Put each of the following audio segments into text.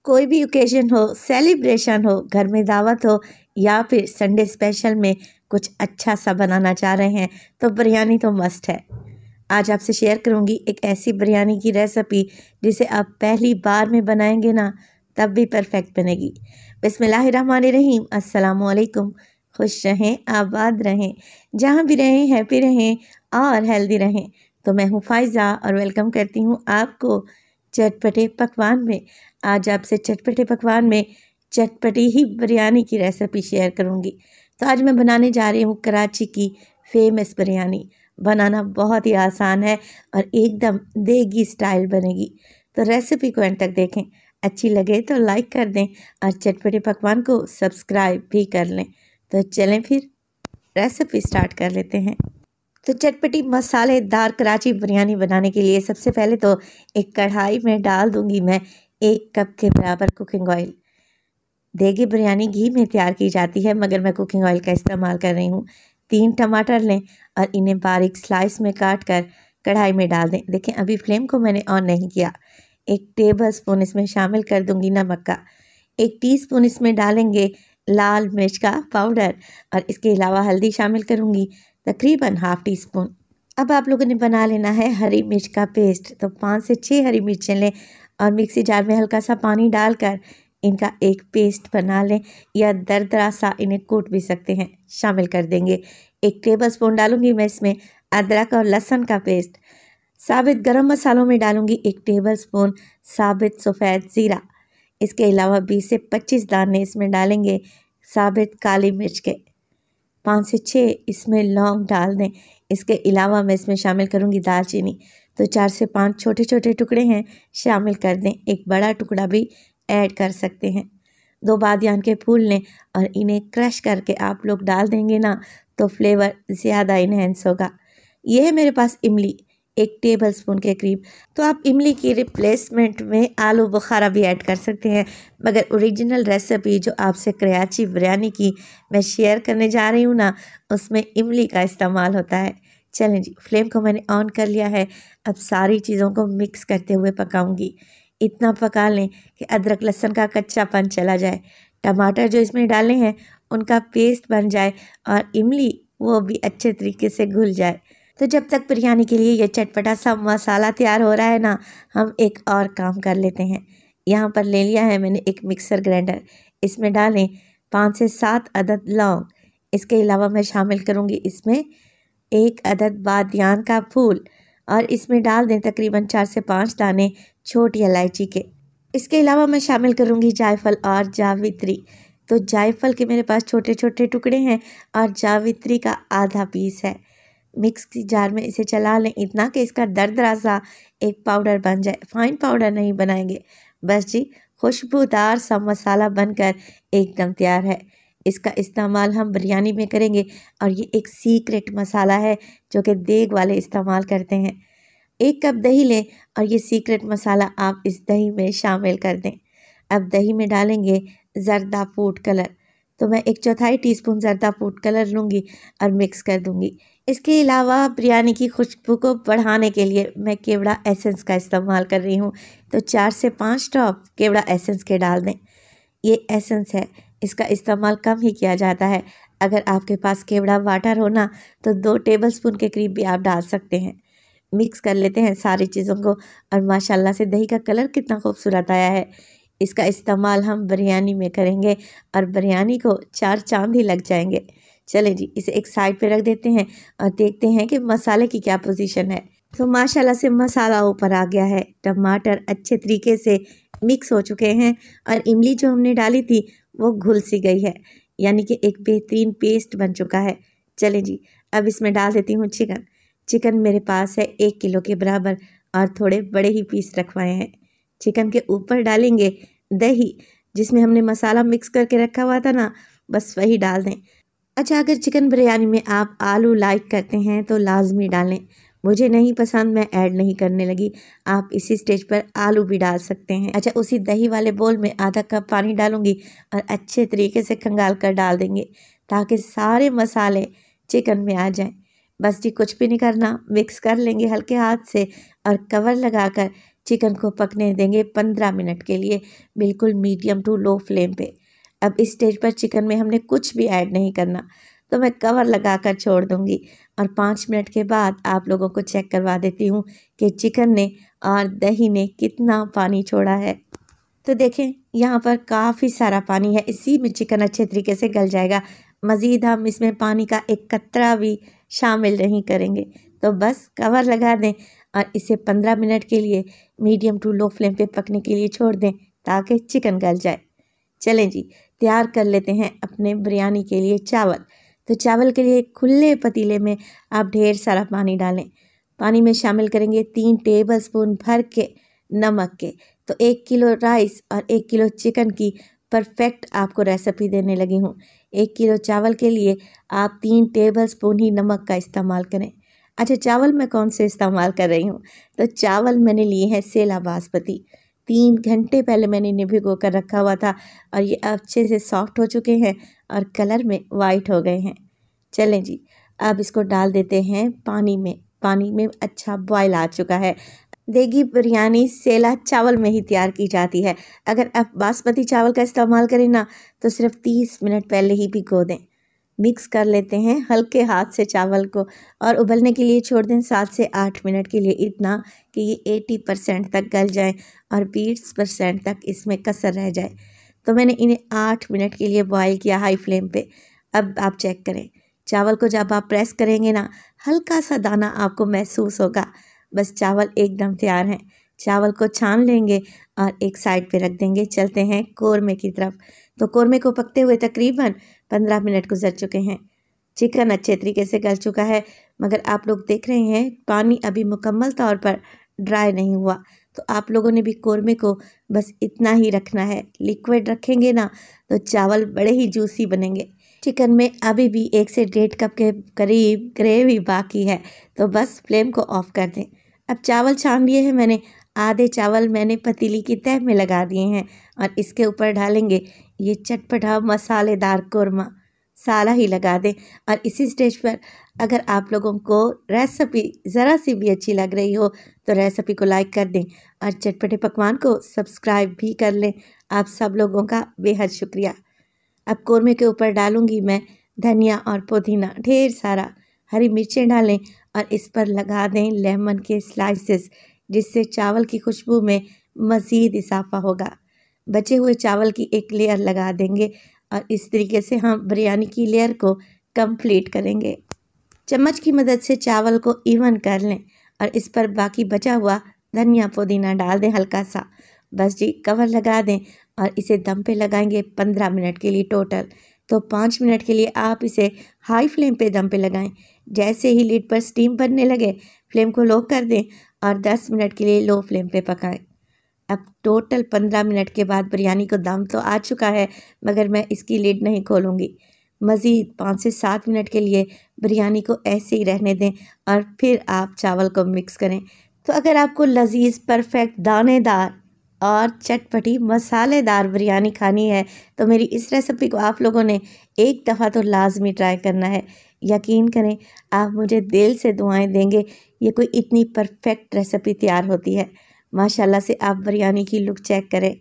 कोई भी ओकेजन हो, सेलिब्रेशन हो, घर में दावत हो या फिर संडे स्पेशल में कुछ अच्छा सा बनाना चाह रहे हैं तो बिरयानी तो मस्ट है। आज आपसे शेयर करूंगी एक ऐसी बिरयानी की रेसिपी जिसे आप पहली बार में बनाएंगे ना तब भी परफेक्ट बनेगी। बिस्मिल्लाहिर्रहमानिर्रहीम, अस्सलाम वालेकुम। खुश रहें, आबाद रहें, जहाँ भी रहें हैप्पी रहें और हेल्दी रहें। तो मैं हूँ फ़ाइज़ा और वेलकम करती हूँ आपको चटपटे पकवान में। आज आपसे चटपटे पकवान में चटपटी ही बिरयानी की रेसिपी शेयर करूंगी। तो आज मैं बनाने जा रही हूँ कराची की फेमस बिरयानी। बनाना बहुत ही आसान है और एकदम देगी स्टाइल बनेगी। तो रेसिपी को एंड तक देखें, अच्छी लगे तो लाइक कर दें और चटपटे पकवान को सब्सक्राइब भी कर लें। तो चलें फिर रेसिपी स्टार्ट कर लेते हैं। तो चटपटी मसालेदार कराची बिरयानी बनाने के लिए सबसे पहले तो एक कढ़ाई में डाल दूंगी मैं 1 कप के बराबर कुकिंग ऑयल। देगी बिरयानी घी में तैयार की जाती है मगर मैं कुकिंग ऑयल का इस्तेमाल कर रही हूँ। 3 टमाटर लें और इन्हें बारीक स्लाइस में काट कर कढ़ाई में डाल दें। देखें अभी फ्लेम को मैंने ऑन नहीं किया। 1 टेबल स्पून इसमें शामिल कर दूंगी नमक का। 1 टीस्पून इसमें डालेंगे लाल मिर्च का पाउडर और इसके अलावा हल्दी शामिल करूंगी तकरीबन ½ टीस्पून। अब आप लोगों ने बना लेना है हरी मिर्च का पेस्ट। तो 5 से 6 हरी मिर्चें लें और मिक्सी जार में हल्का सा पानी डालकर इनका एक पेस्ट बना लें या दरदरा सा इन्हें कूट भी सकते हैं। शामिल कर देंगे 1 टेबल स्पून डालूंगी मैं इसमें अदरक और लहसुन का पेस्ट। साबित गरम मसालों में डालूंगी 1 टेबल स्पून साबित सफ़ेद ज़ीरा। इसके अलावा 20 से 25 दाने इसमें डालेंगे साबित काली मिर्च के। 5 से 6 इसमें लौंग डाल दें। इसके अलावा मैं इसमें शामिल करूंगी दालचीनी। तो 4 से 5 छोटे छोटे टुकड़े हैं शामिल कर दें। एक बड़ा टुकड़ा भी ऐड कर सकते हैं। 2 बादियान के फूल लें और इन्हें क्रश करके आप लोग डाल देंगे ना तो फ्लेवर ज़्यादा इन्हेंस होगा। ये है मेरे पास इमली 1 टेबल स्पून के करीब। तो आप इमली की रिप्लेसमेंट में आलू बुखारा भी ऐड कर सकते हैं मगर ओरिजिनल रेसिपी जो आपसे कराची बिरयानी की मैं शेयर करने जा रही हूँ ना उसमें इमली का इस्तेमाल होता है। चलें जी, फ्लेम को मैंने ऑन कर लिया है। अब सारी चीज़ों को मिक्स करते हुए पकाऊंगी। इतना पका लें कि अदरक लहसुन का कच्चापन चला जाए। टमाटर जो इसमें डाले हैं उनका पेस्ट बन जाए और इमली वो भी अच्छे तरीके से घुल जाए। तो जब तक बिरयानी के लिए ये चटपटा सा मसाला तैयार हो रहा है ना हम एक और काम कर लेते हैं। यहाँ पर ले लिया है मैंने एक मिक्सर ग्राइंडर। इसमें डालें 5 से 7 अदद लौंग। इसके अलावा मैं शामिल करूँगी इसमें 1 अदद बादियान का फूल और इसमें डाल दें तकरीबन 4 से 5 दाने छोटी इलायची के। इसके अलावा मैं शामिल करूँगी जायफल और जावित्री। तो जायफल के मेरे पास छोटे छोटे टुकड़े हैं और जावित्री का आधा पीस है। मिक्स की जार में इसे चला लें इतना कि इसका दरदरा सा एक पाउडर बन जाए। फाइन पाउडर नहीं बनाएंगे, बस जी खुशबूदार सा मसाला बनकर एकदम तैयार है। इसका इस्तेमाल हम बिरयानी में करेंगे और ये एक सीक्रेट मसाला है जो कि देग वाले इस्तेमाल करते हैं। 1 कप दही लें और ये सीक्रेट मसाला आप इस दही में शामिल कर दें। अब दही में डालेंगे ज़र्दा फूड कलर। तो मैं 1/4 टीस्पून ज़र्दा फूड कलर लूँगी और मिक्स कर दूँगी। इसके अलावा बिरयानी की खुशबू को बढ़ाने के लिए मैं केवड़ा एसेंस का इस्तेमाल कर रही हूँ। तो 4 से 5 ड्रॉप केवड़ा एसेंस के डाल दें। ये एसेंस है, इसका इस्तेमाल कम ही किया जाता है। अगर आपके पास केवड़ा वाटर हो ना तो 2 टेबल स्पून के करीब भी आप डाल सकते हैं। मिक्स कर लेते हैं सारी चीज़ों को और माशाल्लाह से दही का कलर कितना खूबसूरत आया है। इसका इस्तेमाल हम बिरयानी में करेंगे और बिरयानी को 4 चाँद ही लग जाएंगे। चलें जी, इसे एक साइड पे रख देते हैं और देखते हैं कि मसाले की क्या पोजीशन है। तो माशाल्लाह से मसाला ऊपर आ गया है। टमाटर अच्छे तरीके से मिक्स हो चुके हैं और इमली जो हमने डाली थी वो घुल सी गई है, यानी कि एक बेहतरीन पेस्ट बन चुका है। चलें जी, अब इसमें डाल देती हूँ चिकन। चिकन मेरे पास है 1 किलो के बराबर और थोड़े बड़े ही पीस रखवाए हैं। चिकन के ऊपर डालेंगे दही जिसमें हमने मसाला मिक्स करके रखा हुआ था ना, बस वही डाल दें। अच्छा, अगर चिकन बिरयानी में आप आलू लाइक करते हैं तो लाजमी डालें। मुझे नहीं पसंद, मैं ऐड नहीं करने लगी। आप इसी स्टेज पर आलू भी डाल सकते हैं। अच्छा, उसी दही वाले बोल में आधा कप पानी डालूंगी और अच्छे तरीके से खंगाल कर डाल देंगे ताकि सारे मसाले चिकन में आ जाएं। बस जी कुछ भी नहीं करना, मिक्स कर लेंगे हल्के हाथ से और कवर लगाकर चिकन को पकने देंगे 15 मिनट के लिए, बिल्कुल मीडियम टू लो फ्लेम पे। अब इस स्टेज पर चिकन में हमने कुछ भी ऐड नहीं करना, तो मैं कवर लगाकर छोड़ दूंगी और 5 मिनट के बाद आप लोगों को चेक करवा देती हूँ कि चिकन ने और दही ने कितना पानी छोड़ा है। तो देखें यहाँ पर काफ़ी सारा पानी है, इसी में चिकन अच्छे तरीके से गल जाएगा। मज़ीद हम इसमें पानी का एक कतरा भी शामिल नहीं करेंगे। तो बस कवर लगा दें और इसे 15 मिनट के लिए मीडियम टू लो फ्लेम पे पकने के लिए छोड़ दें ताकि चिकन गल जाए। चलें जी, तैयार कर लेते हैं अपने बिरयानी के लिए चावल। तो चावल के लिए खुले पतीले में आप ढेर सारा पानी डालें। पानी में शामिल करेंगे 3 टेबलस्पून भर के नमक के। तो 1 किलो राइस और 1 किलो चिकन की परफेक्ट आपको रेसिपी देने लगी हूँ। 1 किलो चावल के लिए आप 3 टेबलस्पून ही नमक का इस्तेमाल करें। अच्छा, चावल मैं कौन से इस्तेमाल कर रही हूँ? तो चावल मैंने लिए हैं सेला बासमती। 3 घंटे पहले मैंने इन्हें भिगो कर रखा हुआ था और ये अच्छे से सॉफ्ट हो चुके हैं और कलर में वाइट हो गए हैं। चलें जी, अब इसको डाल देते हैं पानी में। पानी में अच्छा बॉयल आ चुका है। देगी बिरयानी सेला चावल में ही तैयार की जाती है। अगर आप बासमती चावल का इस्तेमाल करें ना, तो सिर्फ 30 मिनट पहले ही भिगो दें। मिक्स कर लेते हैं हल्के हाथ से चावल को और उबलने के लिए छोड़ दें 7 से 8 मिनट के लिए, इतना कि ये 80% तक गल जाए और 20% तक इसमें कसर रह जाए। तो मैंने इन्हें 8 मिनट के लिए बॉईल किया हाई फ्लेम पे। अब आप चेक करें, चावल को जब आप प्रेस करेंगे ना, हल्का सा दाना आपको महसूस होगा। बस चावल एकदम तैयार हैं। चावल को छान लेंगे और एक साइड पे रख देंगे। चलते हैं कोरमे की तरफ। तो कोरमे को पकते हुए तकरीबन 15 मिनट गुजर चुके हैं। चिकन अच्छे तरीके से गल चुका है, मगर आप लोग देख रहे हैं पानी अभी मुकम्मल तौर पर ड्राई नहीं हुआ। तो आप लोगों ने भी कोरमे को बस इतना ही रखना है। लिक्विड रखेंगे ना तो चावल बड़े ही जूसी बनेंगे। चिकन में अभी भी 1 से 1.5 कप के करीब ग्रेवी बाकी है, तो बस फ्लेम को ऑफ कर दें। अब चावल छान लिए हैं मैंने, आधे चावल मैंने पतीली की तह में लगा दिए हैं और इसके ऊपर डालेंगे ये चटपटा मसालेदार कोरमा। सारा ही लगा दें और इसी स्टेज पर अगर आप लोगों को रेसिपी ज़रा सी भी अच्छी लग रही हो तो रेसिपी को लाइक कर दें और चटपटे पकवान को सब्सक्राइब भी कर लें। आप सब लोगों का बेहद शुक्रिया। अब कोरमे के ऊपर डालूंगी मैं धनिया और पुदीना, ढेर सारा। हरी मिर्चें डालें और इस पर लगा दें लेमन के स्लाइसेस, जिससे चावल की खुशबू में मज़ीद इजाफा होगा। बचे हुए चावल की एक लेयर लगा देंगे और इस तरीके से हम बिरयानी की लेयर को कंप्लीट करेंगे। चम्मच की मदद से चावल को इवन कर लें और इस पर बाकी बचा हुआ धनिया पुदीना डाल दें हल्का सा। बस जी, कवर लगा दें और इसे दम पे लगाएंगे 15 मिनट के लिए टोटल। तो 5 मिनट के लिए आप इसे हाई फ्लेम पे दम पे लगाएं। जैसे ही लीड पर स्टीम बनने लगे, फ्लेम को लो कर दें और 10 मिनट के लिए लो फ्लेम पे पकाएं। अब टोटल 15 मिनट के बाद बिरयानी को दम तो आ चुका है, मगर मैं इसकी लीड नहीं खोलूँगी। मज़ीद 5 से 7 मिनट के लिए बिरयानी को ऐसे ही रहने दें और फिर आप चावल को मिक्स करें। तो अगर आपको लजीज, परफेक्ट, दानेदार और चटपटी मसालेदार बिरयानी खानी है तो मेरी इस रेसिपी को आप लोगों ने एक दफ़ा तो लाजमी ट्राई करना है। यकीन करें, आप मुझे दिल से दुआएं देंगे। ये कोई इतनी परफेक्ट रेसिपी तैयार होती है। माशाल्लाह से आप बिरयानी की लुक चेक करें,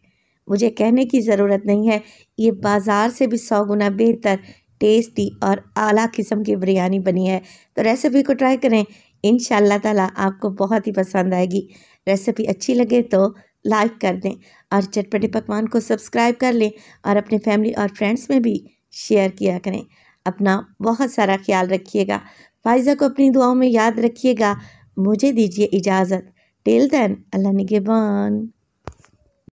मुझे कहने की ज़रूरत नहीं है, ये बाज़ार से भी 100 गुना बेहतर, टेस्टी और आला किस्म की बिरयानी बनी है। तो रेसिपी को ट्राई करें, इंशाअल्लाह ताला आपको बहुत ही पसंद आएगी। रेसिपी अच्छी लगे तो लाइक कर दें और चटपटे पकवान को सब्सक्राइब कर लें और अपने फैमिली और फ्रेंड्स में भी शेयर किया करें। अपना बहुत सारा ख्याल रखिएगा। फाइज़ा को अपनी दुआओं में याद रखिएगा। मुझे दीजिए इजाज़त। टिल देन, अल्लाह निगहबान।